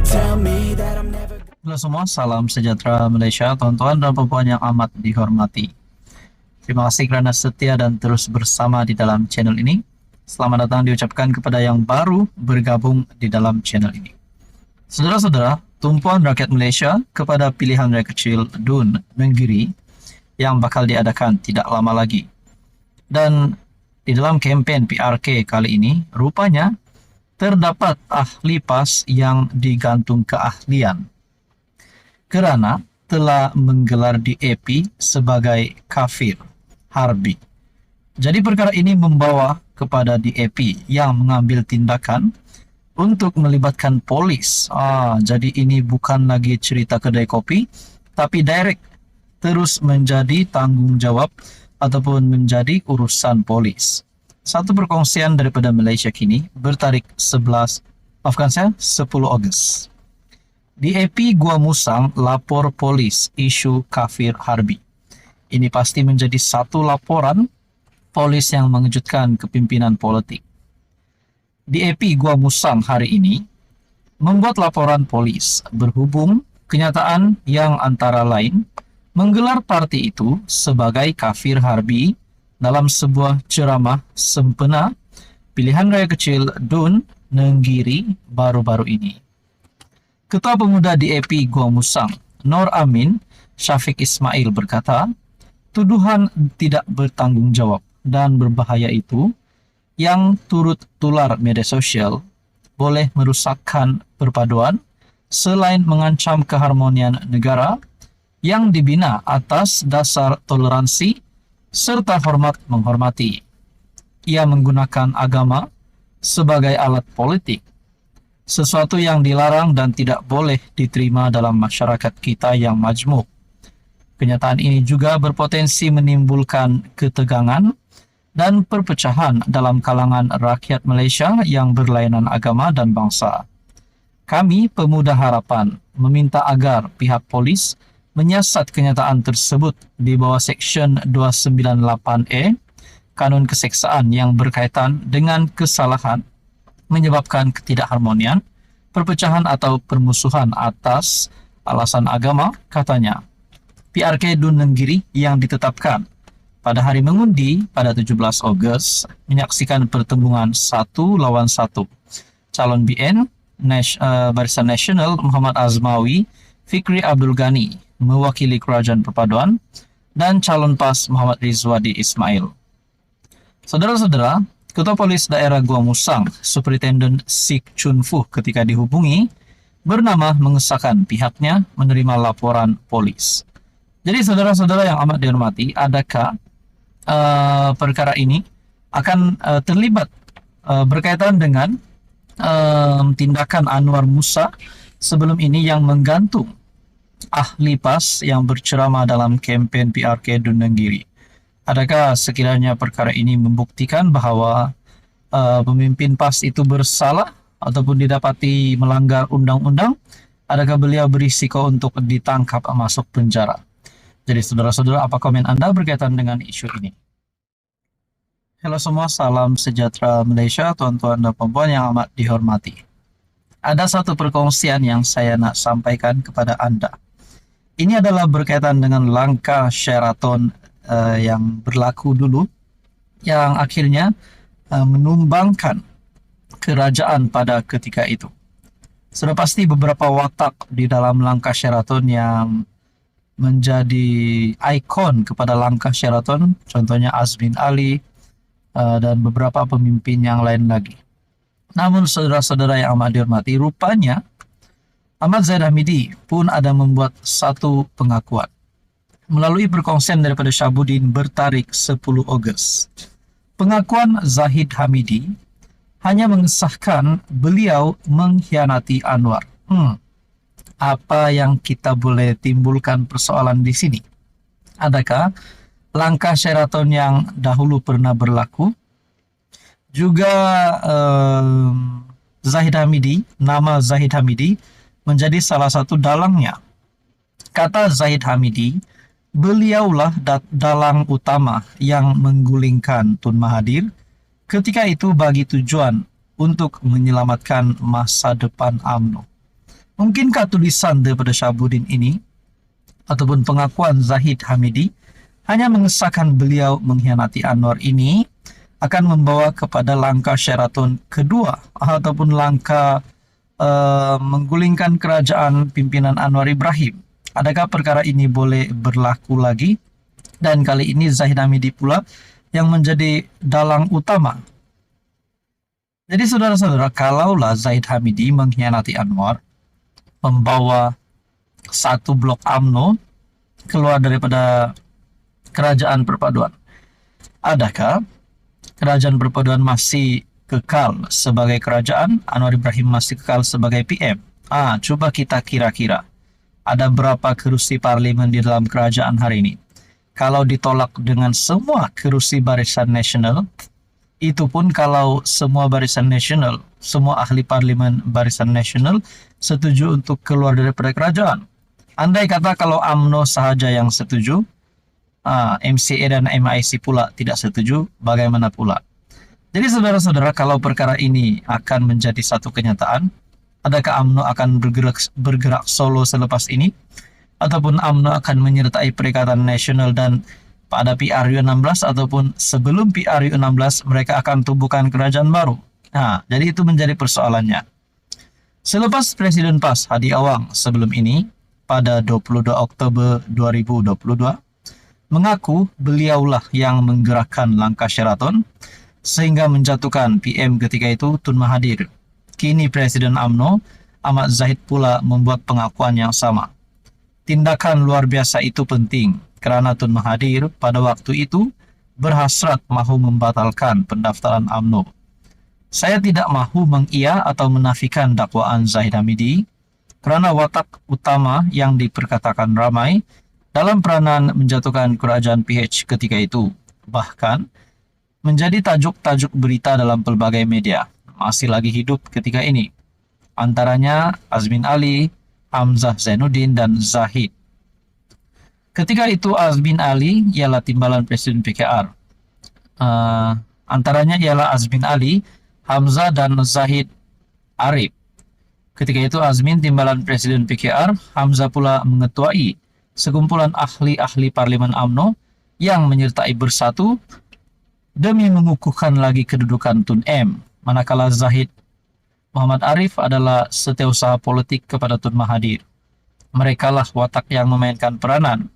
tell me that I'm never. Halo semua, salam sejahtera Malaysia, tuan-tuan dan puan yang amat dihormati. Terima kasih kerana setia dan terus bersama di dalam channel ini. Selamat datang diucapkan kepada yang baru bergabung di dalam channel ini. Saudara-saudara, tumpuan rakyat Malaysia kepada pilihan raya kecil DUN Negeri yang bakal diadakan tidak lama lagi. Dan di dalam kempen PRK kali ini, rupanya terdapat ahli PAS yang digantung keahlian kerana telah menggelar DAP sebagai kafir harbi. Jadi perkara ini membawa kepada DAP yang mengambil tindakan untuk melibatkan polis. Jadi ini bukan lagi cerita kedai kopi, tapi direct terus menjadi tanggungjawab ataupun menjadi urusan polis. Satu perkongsian daripada Malaysia Kini bertarikh 10 Ogos. DAP Gua Musang lapor polis isu kafir harbi. Ini pasti menjadi satu laporan polis yang mengejutkan kepimpinan politik. DAP Gua Musang hari ini membuat laporan polis berhubung kenyataan yang antara lain menggelar parti itu sebagai kafir harbi dalam sebuah ceramah sempena pilihan raya kecil DUN Negeri baru-baru ini. Ketua Pemuda DAP Gua Musang, Nur Amin Syafiq Ismail berkata, tuduhan tidak bertanggungjawab dan berbahaya itu yang turut tular media sosial boleh merusakkan perpaduan selain mengancam keharmonian negara yang dibina atas dasar toleransi serta hormat menghormati. Ia menggunakan agama sebagai alat politik, sesuatu yang dilarang dan tidak boleh diterima dalam masyarakat kita yang majmuk. Kenyataan ini juga berpotensi menimbulkan ketegangan dan perpecahan dalam kalangan rakyat Malaysia yang berlainan agama dan bangsa. Kami, Pemuda Harapan, meminta agar pihak polis menyiasat kenyataan tersebut di bawah Seksyen 298A Kanun Keseksaan yang berkaitan dengan kesalahan menyebabkan ketidakharmonian, perpecahan atau permusuhan atas alasan agama, katanya. PRK DUN Negeri yang ditetapkan pada hari mengundi pada 17 Ogos menyaksikan pertembungan 1 lawan 1. Calon BN Barisan Nasional Muhammad Azmawi Fikri Abdul Ghani mewakili Kerajaan Perpaduan dan calon PAS Muhammad Rizwadi Ismail. Saudara-saudara, Ketua Polis Daerah Gua Musang, Superintendent Sik Chun Fuh ketika dihubungi, bernama mengesahkan pihaknya menerima laporan polis. Jadi saudara-saudara yang amat dihormati, adakah perkara ini akan terlibat berkaitan dengan tindakan Anwar Musa sebelum ini yang menggantung ahli PAS yang berceramah dalam kempen PRK DUN Negeri? Adakah sekiranya perkara ini membuktikan bahawa pemimpin PAS itu bersalah ataupun didapati melanggar undang-undang? Adakah beliau berisiko untuk ditangkap masuk penjara? Jadi saudara-saudara, apa komen Anda berkaitan dengan isu ini? Halo semua, salam sejahtera Malaysia, tuan-tuan dan puan yang amat dihormati. Ada satu perkongsian yang saya nak sampaikan kepada Anda. Ini adalah berkaitan dengan langkah Sheraton yang berlaku dulu, yang akhirnya menumbangkan kerajaan pada ketika itu. Sudah pasti beberapa watak di dalam langkah Sheraton yang menjadi ikon kepada langkah Sheraton, contohnya Azmin Ali dan beberapa pemimpin yang lain lagi. Namun saudara-saudara yang amat dihormati, rupanya Ahmad Zahid Hamidi pun ada membuat satu pengakuan. Melalui perkongsian daripada Syabuddin bertarikh 10 Ogos. Pengakuan Zahid Hamidi hanya mengesahkan beliau mengkhianati Anwar. Apa yang kita boleh timbulkan persoalan di sini? Adakah langkah Sheraton yang dahulu pernah berlaku? Juga Zahid Hamidi, nama Zahid Hamidi menjadi salah satu dalangnya. Kata Zahid Hamidi, beliaulah dalang utama yang menggulingkan Tun Mahathir ketika itu bagi tujuan untuk menyelamatkan masa depan UMNO. Mungkinkah tulisan daripada Syahabuddin ini ataupun pengakuan Zahid Hamidi hanya mengesahkan beliau mengkhianati Anwar ini akan membawa kepada langkah Sheraton kedua ataupun langkah menggulingkan kerajaan pimpinan Anwar Ibrahim? Adakah perkara ini boleh berlaku lagi? Dan kali ini Zahid Hamidi pula yang menjadi dalang utama. Jadi saudara-saudara, kalaulah Zahid Hamidi mengkhianati Anwar, membawa satu blok UMNO keluar daripada kerajaan perpaduan, adakah kerajaan perpaduan masih kekal sebagai kerajaan, Anwar Ibrahim masih kekal sebagai PM? Coba kita kira-kira. Ada berapa kerusi parlimen di dalam kerajaan hari ini? Kalau ditolak dengan semua kerusi Barisan Nasional, itu pun kalau semua Barisan Nasional, semua ahli parlimen Barisan Nasional setuju untuk keluar daripada kerajaan. Andai kata kalau UMNO sahaja yang setuju, MCA dan MIC pula tidak setuju, bagaimana pula? Jadi saudara-saudara, kalau perkara ini akan menjadi satu kenyataan, adakah UMNO akan bergerak solo selepas ini? Ataupun UMNO akan menyertai Perikatan Nasional dan pada PRU16 ataupun sebelum PRU16 mereka akan tubuhkan kerajaan baru? Jadi itu menjadi persoalannya. Selepas Presiden PAS Hadi Awang sebelum ini, pada 22 Oktober 2022, mengaku beliaulah yang menggerakkan langkah Sheraton sehingga menjatuhkan PM ketika itu Tun Mahathir. Kini Presiden UMNO, Ahmad Zahid pula membuat pengakuan yang sama. Tindakan luar biasa itu penting kerana Tun Mahathir pada waktu itu berhasrat mahu membatalkan pendaftaran UMNO. Saya tidak mahu mengia atau menafikan dakwaan Zahid Hamidi kerana watak utama yang diperkatakan ramai dalam peranan menjatuhkan kerajaan PH ketika itu. Bahkan menjadi tajuk-tajuk berita dalam pelbagai media. Masih lagi hidup ketika ini. Antaranya Azmin Ali, Hamzah Zainuddin, dan Zahid. Ketika itu Azmin Ali ialah timbalan Presiden PKR. Antaranya ialah Azmin Ali, Hamzah, dan Zahid Arif. Ketika itu Azmin timbalan Presiden PKR, Hamzah pula mengetuai sekumpulan ahli-ahli Parlimen UMNO yang menyertai bersatu demi mengukuhkan lagi kedudukan Tun M. Manakala Zahid Muhammad Arif adalah setiausaha politik kepada Tun Mahathir. Merekalah watak yang memainkan peranan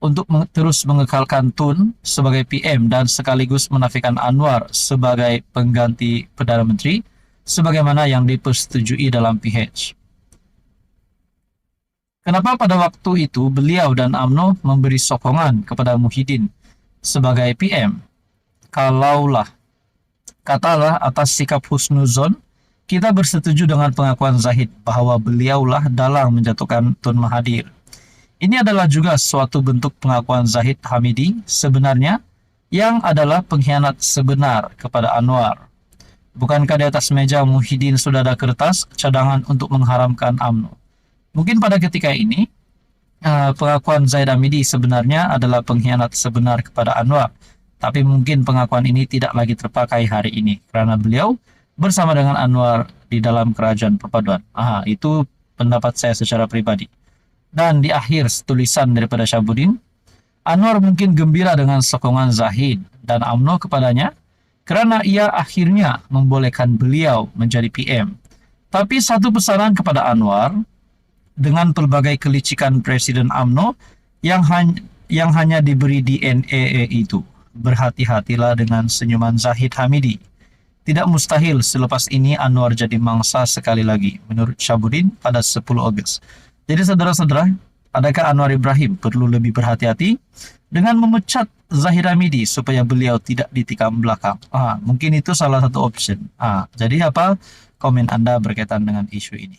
untuk terus mengekalkan Tun sebagai PM dan sekaligus menafikan Anwar sebagai pengganti Perdana Menteri sebagaimana yang dipersetujui dalam PH. Kenapa pada waktu itu beliau dan UMNO memberi sokongan kepada Muhyiddin sebagai PM? Kalaulah, katalah atas sikap husnuzon, kita bersetuju dengan pengakuan Zahid bahwa beliaulah dalang menjatuhkan Tun Mahathir. Ini adalah juga suatu bentuk pengakuan Zahid Hamidi sebenarnya yang adalah pengkhianat sebenar kepada Anwar. Bukankah di atas meja Muhyiddin sudah ada kertas cadangan untuk mengharamkan UMNO? Mungkin pada ketika ini pengakuan Zahid Hamidi sebenarnya adalah pengkhianat sebenar kepada Anwar. Tapi mungkin pengakuan ini tidak lagi terpakai hari ini karena beliau bersama dengan Anwar di dalam kerajaan perpaduan. Itu pendapat saya secara pribadi. Dan di akhir tulisan daripada Syahabuddin, Anwar mungkin gembira dengan sokongan Zahid dan UMNO kepadanya kerana ia akhirnya membolehkan beliau menjadi PM. Tapi satu pesanan kepada Anwar, dengan pelbagai kelicikan Presiden UMNO yang hanya diberi DNA itu. Berhati-hatilah dengan senyuman Zahid Hamidi. Tidak mustahil selepas ini Anwar jadi mangsa sekali lagi, menurut Syahabuddin pada 10 Ogos. Jadi saudara-saudara, adakah Anwar Ibrahim perlu lebih berhati-hati dengan memecat Zahid Hamidi supaya beliau tidak ditikam belakang? Mungkin itu salah satu option. Jadi apa komen Anda berkaitan dengan isu ini?